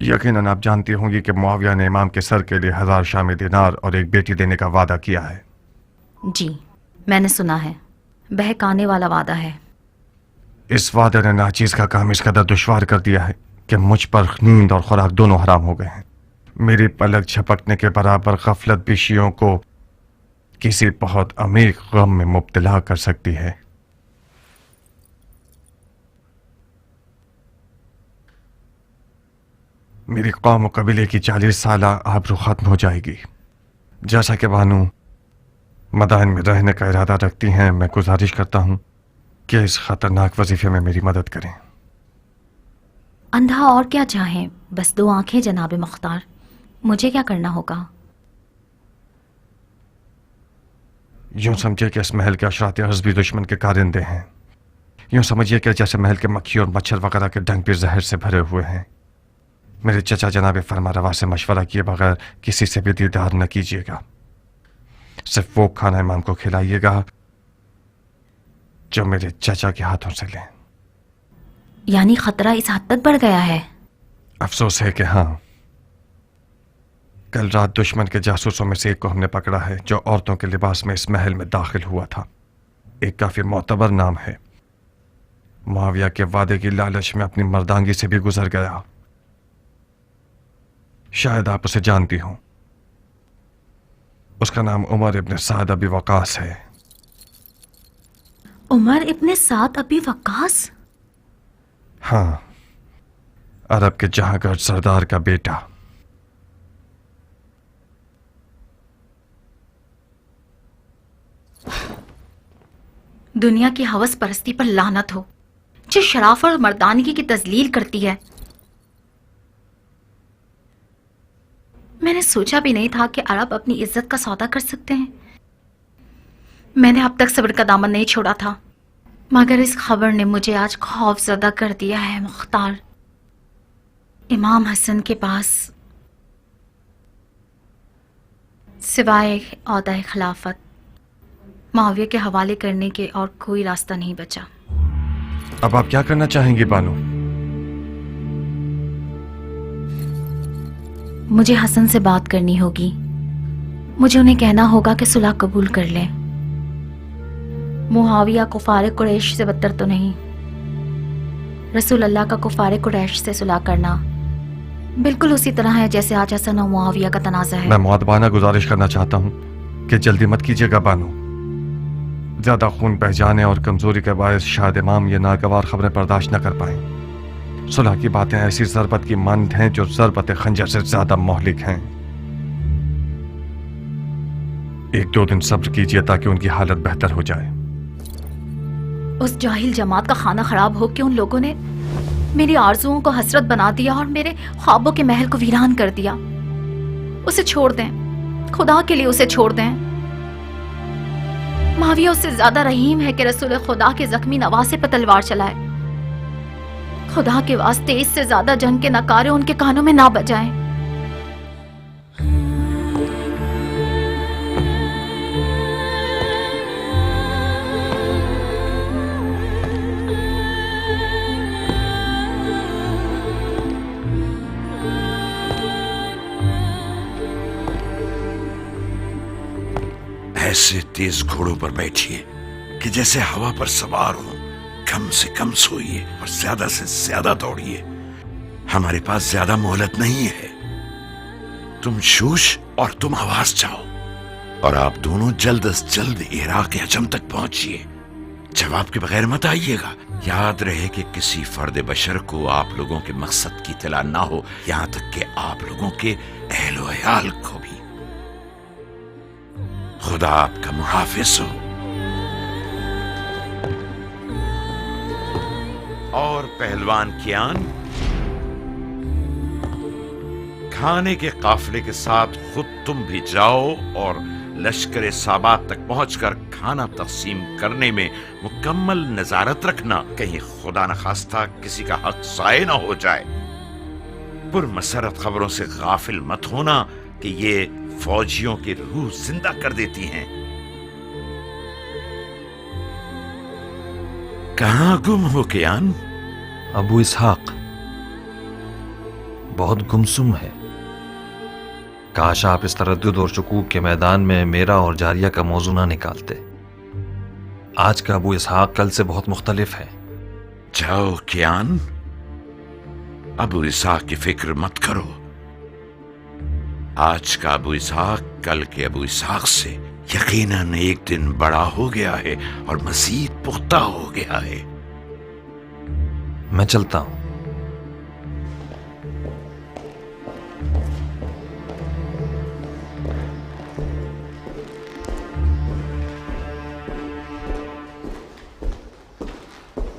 यकीनन आप जानती होंगी कि मुआविया ने इमाम के सर के लिए 1000 शामी दिनार और एक बेटी देने का वादा किया है।
जी, मैंने सुना है। बहकाने वाला वादा है।
इस वादे ने नाचीज का काम इस कदर दुश्वार कर दिया है कि मुझ पर नींद और खुराक दोनों हराम हो गए हैं। मेरी पलक झपकने के बराबर गफलत भी शियों को किसी बहुत अमीर गम में मुब्तला कर सकती है। मेरी कौम और कबीले की 40 साला आबरू खत्म हो जाएगी। जैसा कि बानू मदाइन में रहने का इरादा रखती हैं, मैं गुजारिश करता हूं कि इस खतरनाक वजीफे में मेरी मदद करें।
अंधा और क्या चाहें, बस 2 आंखें जनाब मुख्तार। मुझे क्या करना होगा?
यूं समझिए कि इस महल के अशरात अर्ज़ भी दुश्मन के कारिंदे हैं। यूं समझिए कि जैसे महल के मक्खी और मच्छर वगैरह के डंक भी जहर से भरे हुए हैं। मेरे चचा जनाब फरमा रवा से मशवरा किए बगैर किसी से भी दीदार न कीजिएगा। सिर्फ वो खाना इमाम को खिलाइएगा जो मेरे चचा के हाथों से लें।
यानी खतरा इस हद तक बढ़ गया है?
अफसोस है कि हाँ। कल रात दुश्मन के जासूसों में से एक को हमने पकड़ा है जो औरतों के लिबास में इस महल में दाखिल हुआ था। एक काफी मोतबर नाम है। मुआविया के वादे की लालच में अपनी मर्दांगी से भी गुजर गया। शायद आप उसे जानती हो। उसका नाम उमर इब्न साद अबी वकास है।
उमर इब्न साद अबी वकास?
हाँ, अरब के जहांगीर सरदार का बेटा।
दुनिया की हवस परस्ती पर लानत हो जो शराफत और मर्दानगी की तजलील करती है। मैंने सोचा भी नहीं था कि अरब अपनी इज्जत का सौदा कर सकते हैं। मैंने अब तक सब्र का दामन नहीं छोड़ा था, मगर इस खबर ने मुझे आज खौफजदा कर दिया है। मुख्तार, इमाम हसन के पास सिवाय औहदा खिलाफत मुआविया के हवाले करने के और कोई रास्ता नहीं बचा।
अब आप क्या करना चाहेंगी बानू?
मुझे हसन से बात करनी होगी। मुझे उन्हें कहना होगा कि सुलह कबूल कर लें। मुआविया को फारिक कुरैश से बदतर तो नहीं, रसूल अल्लाह का कुफार कुरैश से सुलह करना बिल्कुल उसी तरह है जैसे आज हसन और मुआविया का तनाज़ा है।
मैं मुअद्दबाना गुजारिश करना चाहता हूँ कि जल्दी मत कीजिएगा बानो। ज्यादा खून बह जाने और कमजोरी के बायस शायद इमाम ये नागवार खबरें बर्दाश्त न कर पाए। सुलह की बातें ऐसी ज़रबत की मानद हैं जो ज़रबत खंजर से ज्यादा मोहलिक हैं। 1-2 दिन सब्र कीजिए ताकि उनकी हालत बेहतर हो जाए।
उस जाहिल जमात का खाना खराब हो के उन लोगों ने मेरी आरज़ुओं को हसरत बना दिया और मेरे ख्वाबों के महल को वीरान कर दिया। उसे छोड़ दें, खुदा के लिए उसे छोड़ दें। मुआविया उससे ज्यादा रहीम है कि रसूल खुदा के जख्मी नवासे पर तलवार चलाए। खुदा के वास्ते इससे ज्यादा जंग के नकारे उनके कानों में ना बजाएं।
ऐसे तेज घोड़ों पर बैठिए कि जैसे हवा पर सवार हो। कम से कम सोइए और ज्यादा से ज्यादा दौड़िए। हमारे पास ज्यादा मोहलत नहीं है। तुम शूश और तुम आवाज चाहो, और आप दोनों जल्द अज जल्द इराक अजम तक पहुंचिए। जवाब के बगैर मत आइएगा। याद रहे कि किसी फर्द बशर को आप लोगों के मकसद की इत्तला ना हो, यहां तक कि आप लोगों के अहलो अयाल को भी। खुदा आपका मुहाफिज हो। और पहलवान कियान, खाने के काफिले के साथ खुद तुम भी जाओ और लश्कर साबात तक पहुंचकर खाना तकसीम करने में मुकम्मल नजारत रखना, कहीं खुदा न खास्ता किसी का हक ज़ाये न हो जाए। पुरमसरत खबरों से गाफिल मत होना कि ये फौजियों की रूह जिंदा कर देती हैं। कहां गुम हो कियान?
अबू इसहाक बहुत गुमसुम है। काश आप इस तरद्दुद और शकूक के मैदान में मेरा और जारिया का मौजू ना निकालते। आज का अबू इसहाक कल से बहुत मुख्तलिफ है।
जाओ कियान, अबू इसहाक की फिक्र मत करो। आज का अबू इसहाक कल के अबू इसहाक से यकीनन एक दिन बड़ा हो गया है और मजीद पुख्ता हो गया है।
मैं चलता हूं।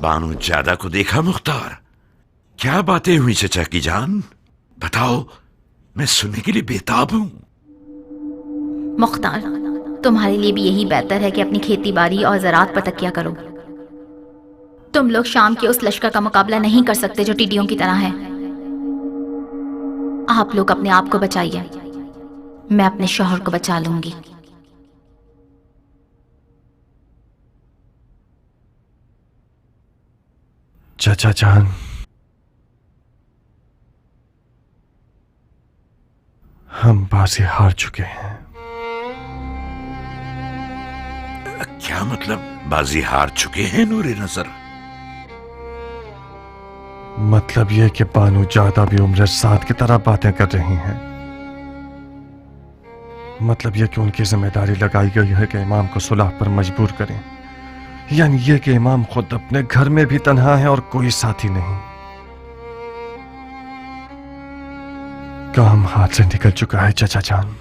बानू ज्यादा को देखा मुख्तार? क्या बातें हुई चचा की जान? बताओ, मैं सुनने के लिए बेताब हूं।
मुख्तार, तुम्हारे लिए भी यही बेहतर है कि अपनी खेती बाड़ी और ज़राअत पर तकिया करो। तुम लोग शाम के उस लश्कर का मुकाबला नहीं कर सकते जो टिड्डियों की तरह है। आप लोग अपने आप को बचाइए, मैं अपने शौहर को बचा लूंगी।
चाचा जान, हम बाजी हार चुके हैं।
क्या मतलब बाजी हार चुके हैं नूरे नजर?
मतलब ये कि बानू ज्यादा भी उम्र साथ की तरह बातें कर रही हैं। मतलब ये कि उनकी जिम्मेदारी लगाई गई है कि इमाम को सुलह पर मजबूर करें। यानी ये कि इमाम खुद अपने घर में भी तन्हा है और कोई साथी नहीं। काम हाथ से निकल चुका है चाचा जान।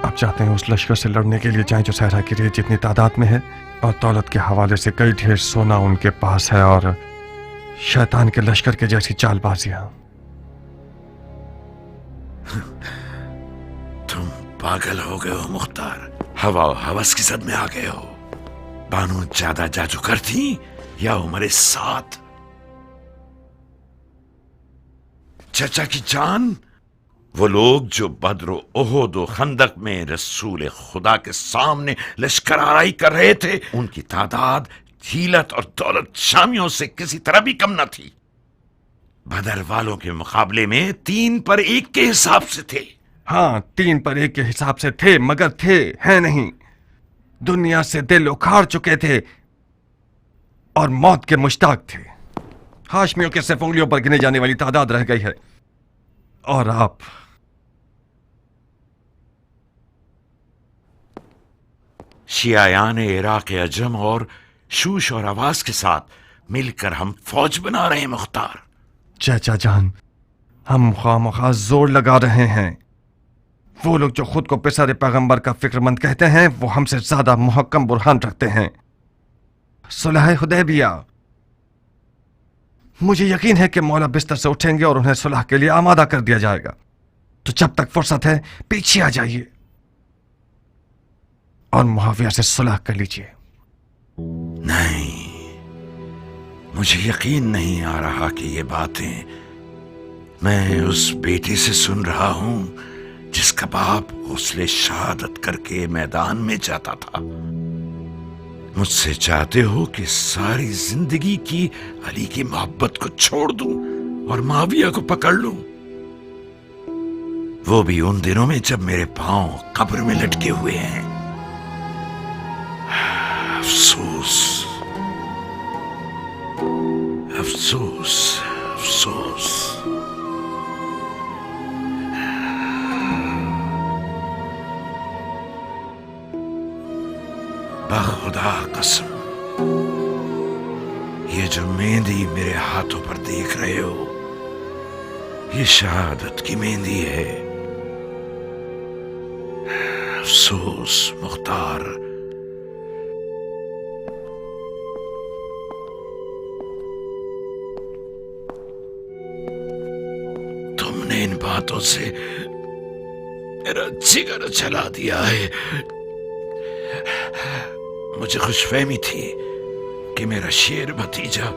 अब चाहते हैं उस लश्कर से लड़ने के लिए जाएं जो सहरा की रेत जितनी तादाद में है, और दौलत के हवाले से कई ढेर सोना उनके पास है, और शैतान के लश्कर के जैसी चालबाजियां।
तुम पागल हो गए हो मुख्तार। हवा और हवस की जद में आ गए हो। बानू ज्यादा जादूगर थी या उम्र साथ? चचा की जान, वो लोग जो बद्र ओहद और खंदक में रसूल खुदा के सामने लश्कर आराई कर रहे थे, उनकी तादाद झीलत और दौलत शामियों से किसी तरह भी कम न थी। बदर वालों के मुकाबले में 3 पर 1 के हिसाब से थे।
हाँ, 3 पर 1 के हिसाब से थे, मगर थे हैं नहीं। दुनिया से दिल उखाड़ चुके थे। और मौत के मुश्ताक थे। हाशमियों के सिर्फ उंगलियों पर गिने जाने वाली तादाद रह गई है, और आप
शियायान इराक अजम और शूश और आवाज के साथ मिलकर हम फौज बना रहे हैं मुख्तार।
चाचा जान, हम खामखा जोर लगा रहे हैं। वो लोग जो खुद को पिसर पैगंबर का फिक्रमंद कहते हैं, वो हमसे ज्यादा मुहक्कम बुरहान रखते हैं। सुलह हुदैबिया, मुझे यकीन है कि मौला बिस्तर से उठेंगे और उन्हें सुलह के लिए आमादा कर दिया जाएगा। तो जब तक फुर्सत है पीछे आ जाइए और मुआविया से सुलह कर लीजिए।
नहीं, मुझे यकीन नहीं आ रहा कि ये बातें मैं उस बेटी से सुन रहा हूं जिसका बाप गौसले शहादत करके मैदान में जाता था। मुझसे चाहते हो कि सारी जिंदगी की अली की मोहब्बत को छोड़ दूं और माविया को पकड़ लूं, वो भी उन दिनों में जब मेरे पांव कब्र में लटके हुए हैं। अफसोस, अफसोस, अफसोस। खुदा कसम, ये जो मेहंदी मेरे हाथों पर देख रहे हो, ये शहादत की मेहंदी है। अफसोस मुख्तार, तुमने इन बातों से मेरा जिगर जला दिया है। मुझे खुशफहमी थी कि मेरा शेर भतीजा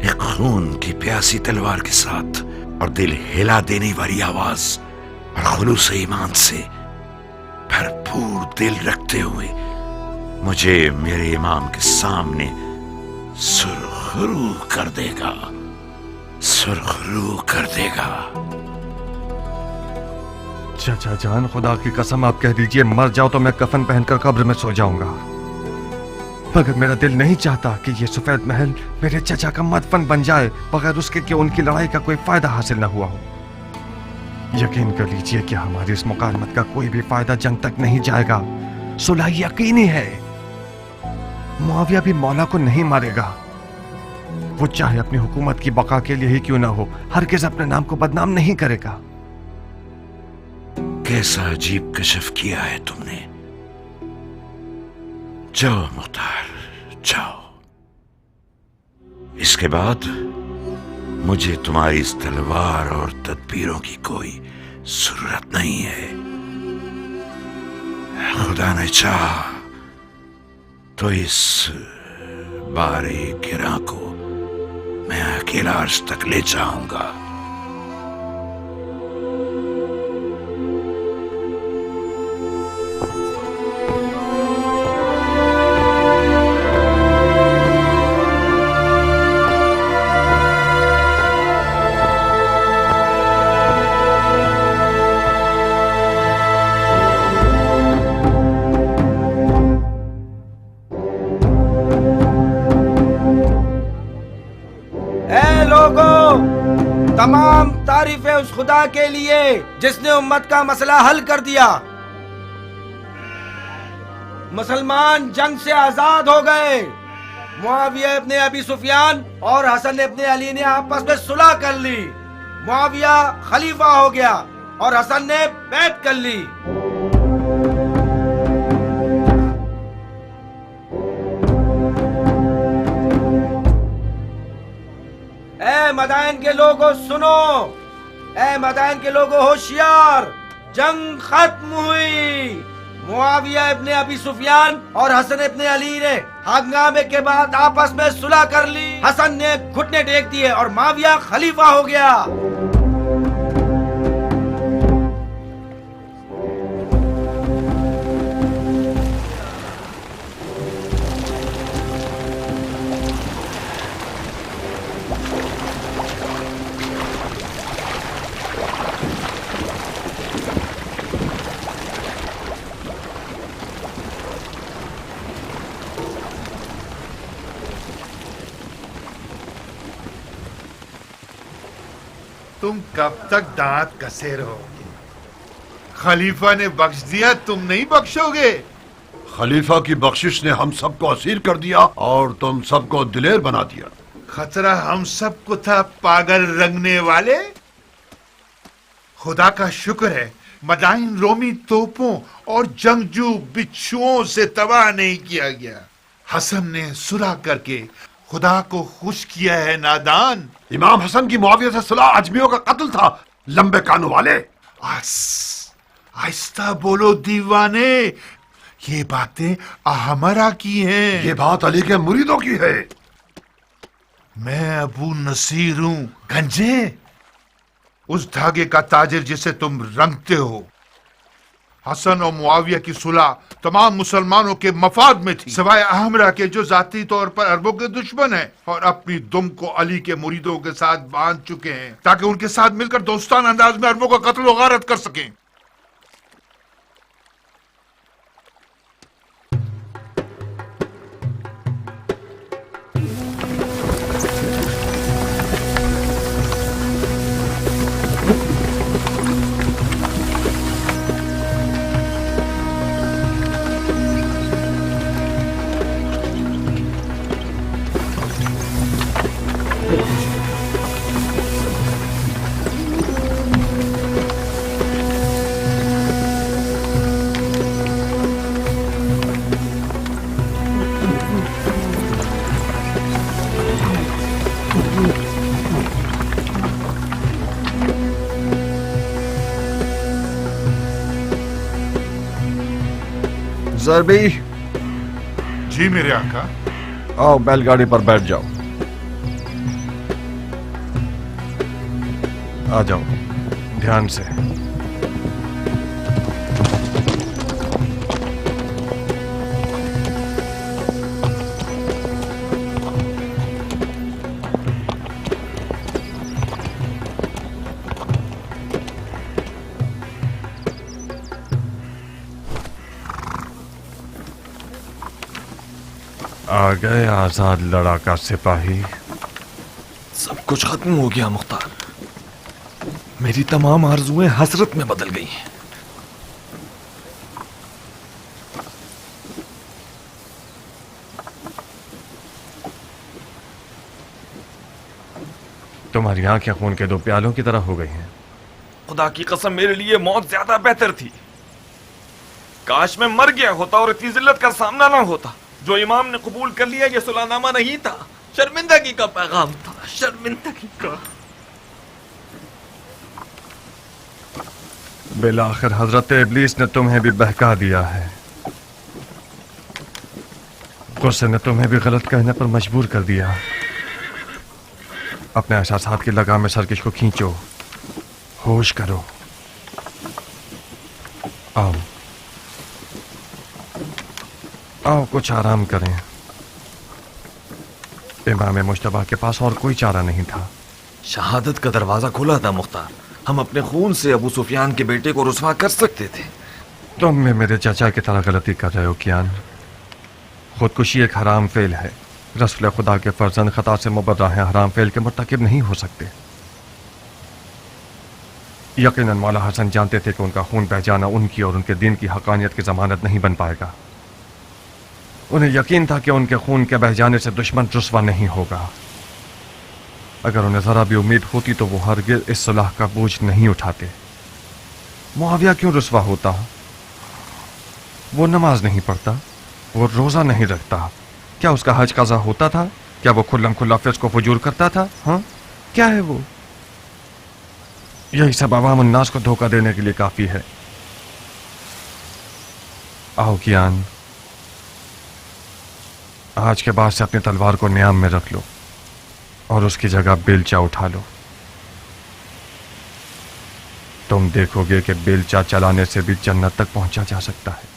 एक खून की प्यासी तलवार के साथ और दिल हिला देने वाली आवाज और खुलूस ईमान से भरपूर दिल रखते हुए मुझे मेरे इमाम के सामने सुरखरू कर देगा, सुरखरू कर देगा।
चाचा जान, खुदा की कसम आप कह दीजिए मर जाओ तो मैं कफन पहनकर कब्र में सो जाऊंगा, मगर मेरा दिल नहीं चाहता कि ये सफेद महल मेरे चाचा का मदफन बन जाए बगैर उसके कि उनकी लड़ाई का कोई फायदा हासिल न हुआ हो। यकीन कर लीजिए कि हमारी इस मुकालमत का कोई भी फायदा जंग तक नहीं जाएगा। सुलह यकीनी है। मुआविया भी मौला को नहीं मारेगा। वो चाहे अपनी हुकूमत की बका के लिए ही क्यों ना हो, हरगिज़ अपने नाम को बदनाम नहीं करेगा।
कैसा अजीब कशफ किया है तुमने। जाओ मुख्तार, जाओ। इसके बाद मुझे तुम्हारी इस तलवार और तदबीरों की कोई जरूरत नहीं है। खुदा ने चाहा तो इस बारे गिरा को मैं अकेला अर्श तक ले जाऊंगा।
तमाम तारीफें उस खुदा के लिए जिसने उम्मत का मसला हल कर दिया। मुसलमान जंग से आजाद हो गए। मुआविया इब्ने अबी सुफियान और हसन इब्ने अली ने आपस में सुलह कर ली। मुआविया खलीफा हो गया और हसन ने बैत कर ली। ए मदाइन के लोगों सुनो, ए मदाइन के लोगों होशियार, जंग खत्म हुई। मुआविया इब्ने अबी सुफियान और हसन इब्ने अली ने हंगामे के बाद आपस में सुलह कर ली। हसन ने घुटने टेक दिए और मुआविया खलीफा हो गया।
तुम कब तक दांत कसे रहोगे? खलीफा ने बख्श दिया, तुम नहीं बख्शोगे?
खलीफा की बख्शिश ने हम सबको असीर कर दिया और तुम सबको दिलेर बना दिया।
खतरा हम सबको था, पागल रंगने वाले। खुदा का शुक्र है मदाइन रोमी तोपों और जंगजू बिच्छुओं से तबाह नहीं किया गया। हसन ने सुलह करके खुदा को खुश किया है नादान।
इमाम हसन की मुआविया से सुलह अजमियों का कत्ल था, लंबे कानों वाले।
आहिस्ता बोलो दीवाने, ये बातें अहमरा की हैं।
ये बात अली के मुरीदों की है।
मैं अबू नसीर हूं गंजे, उस धागे का ताजिर जिसे तुम रंगते हो। हसन और मुआविया की सुलह तमाम मुसलमानों के मफाद में थी, सिवाय अहमरा के जो जाती तौर पर अरबों के दुश्मन हैं और अपनी दुम को अली के मुरीदों के साथ बांध चुके हैं ताकि उनके साथ मिलकर दोस्ताना अंदाज में अरबों का कत्ल और गारत कर सकें।
जरबी,
जी मेरे आका।
आओ बैलगाड़ी पर बैठ जाओ। आ जाओ ध्यान से। आ गए आजाद लड़ाका सिपाही।
सब कुछ खत्म हो गया मुख्तार। मेरी तमाम आरजुएं हसरत में बदल गई हैं।
तुम्हारी आंखें खून के दो प्यालों की तरह हो गई हैं।
खुदा की कसम, मेरे लिए मौत ज्यादा बेहतर थी। काश मैं मर गया होता और इतनी जिल्लत का सामना ना होता। जो इमाम ने कबूल कर लिया ये सुलहनामा नहीं था, शर्मिंदगी का पैगाम था, शर्मिंदगी का।
बिलाखिर हजरत इब्लीस ने तुम्हें भी बहका दिया है। गुस्से ने तुम्हें भी गलत कहने पर मजबूर कर दिया। अपने एहसासात की लगाम में सरकश को खींचो, होश करो। आओ आओ, कुछ आराम करें। इमाम मुश्तबा के पास और कोई चारा नहीं था।
शहादत का दरवाजा खुला था मुख्तार। हम अपने खून से अबू सुफियान के बेटे को रुसवा कर सकते थे।
तुम में मेरे चाचा की तरह गलती कर रहे हो कियान। खुदकुशी एक हराम फेल है। रसूल खुदा के फर्जंद खता से मुबर्रा हैं, हराम फेल के मुर्तकिब नहीं हो सकते। यकीनन मौला हसन जानते थे कि उनका खून बह जाना उनकी और उनके दीन की हकानियत की जमानत नहीं बन पाएगा। उन्हें यकीन था कि उनके खून के बह जाने से दुश्मन रुस्वा नहीं होगा। अगर उन्हें जरा भी उम्मीद होती तो वो हरगिज़ इस सुलह का बोझ नहीं उठाते। मुआविया क्यों रुस्वा होता? वो नमाज नहीं पढ़ता, वो रोजा नहीं रखता। क्या उसका हज कज़ा होता था? क्या वो खुल्लम खुल्ला फिस्क को फजूर करता था? हाँ, क्या है वो? यही सब अवाम उन्नास को धोखा देने के लिए काफी है। आओ कियान, आज के बाद से अपनी तलवार को न्याम में रख लो और उसकी जगह बेलचा उठा लो। तुम देखोगे कि बेलचा चलाने से भी जन्नत तक पहुंचा जा सकता है।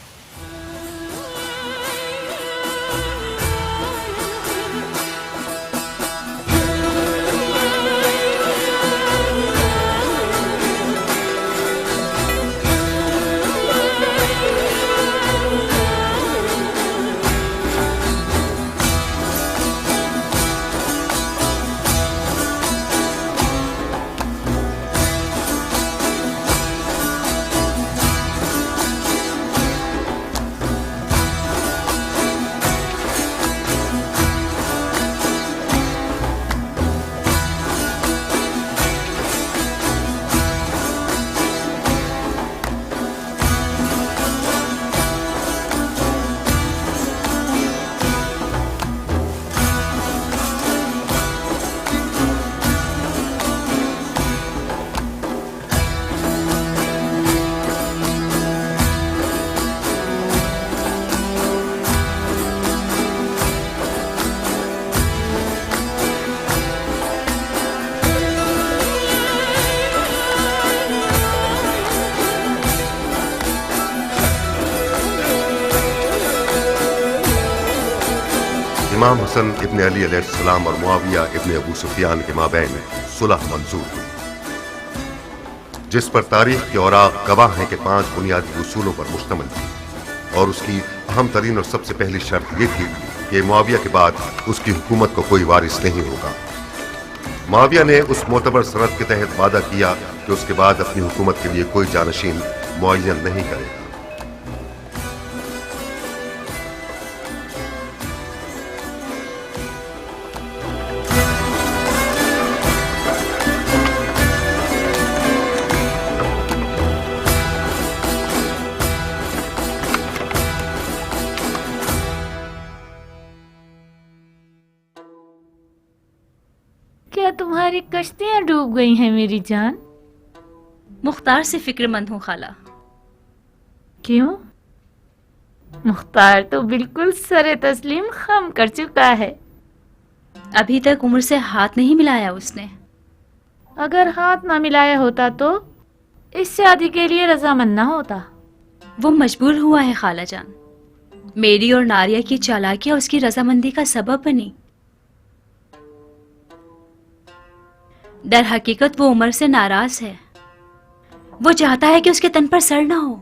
इमाम हसन इब्न अली अलैहिस्सलाम और मुआविया इब्न अबू सुफियान के माबैन सुलह मंजूर हुई, जिस पर तारीख के औराक गवाह हैं कि 5 बुनियादी उसूलों पर मुश्तमिल थी, और उसकी अहम तरीन और सबसे पहली शर्त ये थी कि मुआविया के बाद उसकी हुकूमत को कोई वारिस नहीं होगा। मुआविया ने उस मोतबर सनद के तहत वादा किया कि उसके बाद अपनी हुकूमत के लिए कोई जानशीन मुअय्यन नहीं करेगा।
क्या तुम्हारी कश्तियां डूब गई हैं मेरी जान?
मुख्तार से फिक्रमंद हूँ खाला।
क्यों? मुख्तार तो बिल्कुल सरे तस्लीम खम कर चुका है।
अभी तक उम्र से हाथ नहीं मिलाया उसने।
अगर हाथ ना मिलाया होता तो इस शादी के लिए रजामंद ना होता।
वो मजबूर हुआ है खाला जान। मेरी और नारिया की चालाकियां उसकी रजामंदी का सबब बनी। दर हकीकत वो उमर से नाराज है। वो चाहता है कि उसके तन पर सर ना हो।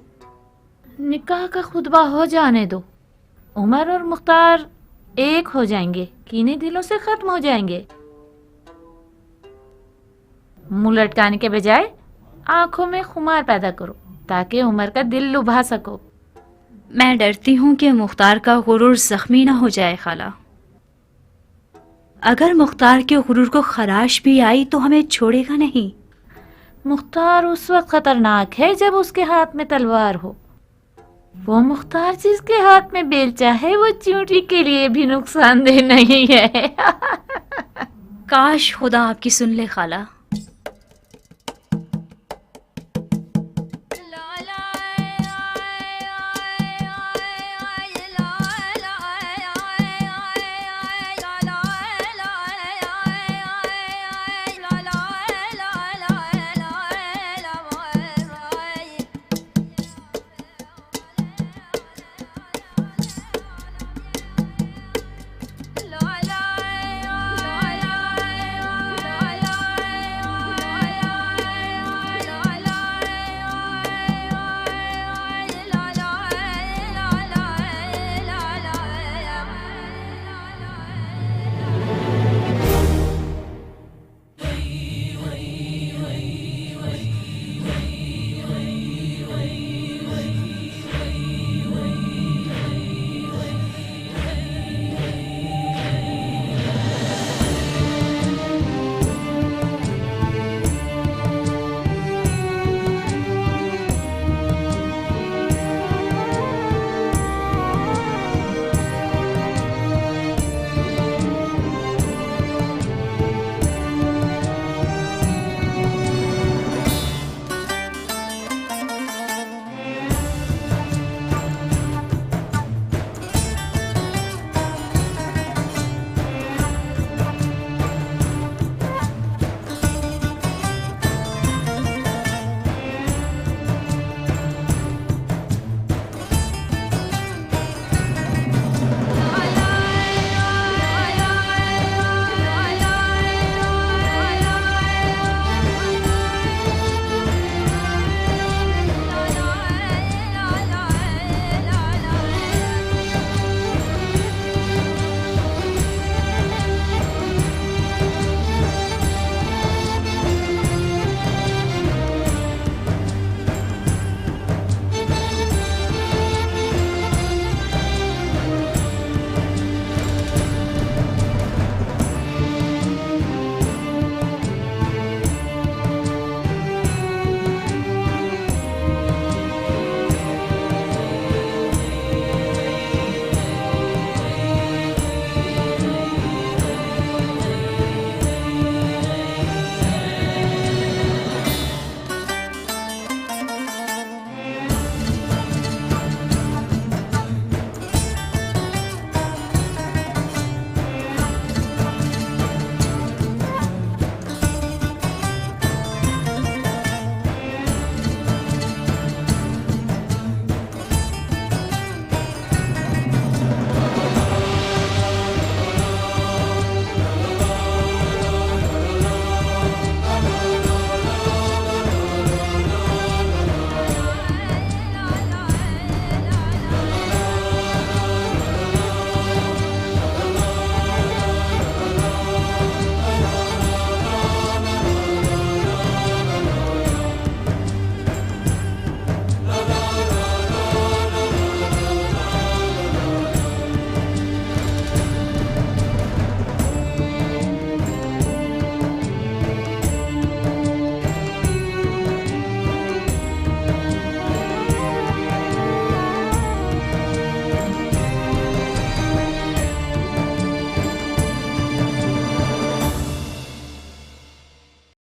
निकाह का खुतबा हो जाने दो, उमर और मुख्तार एक हो जाएंगे, कीने दिलों से खत्म हो जाएंगे। मुंह लटकाने के बजाय आंखों में खुमार पैदा करो ताकि उमर का दिल लुभा सको।
मैं डरती हूँ कि मुख्तार का गुरूर जख्मी ना हो जाए खाला। अगर मुख्तार के गुरूर को खराश भी आई तो हमें छोड़ेगा नहीं।
मुख्तार उस वक्त खतरनाक है जब उसके हाथ में तलवार हो। वो मुख्तार जिसके हाथ में बेलचा है वो चींटी के लिए भी नुकसानदेह नहीं है।
काश खुदा आपकी सुन ले खाला।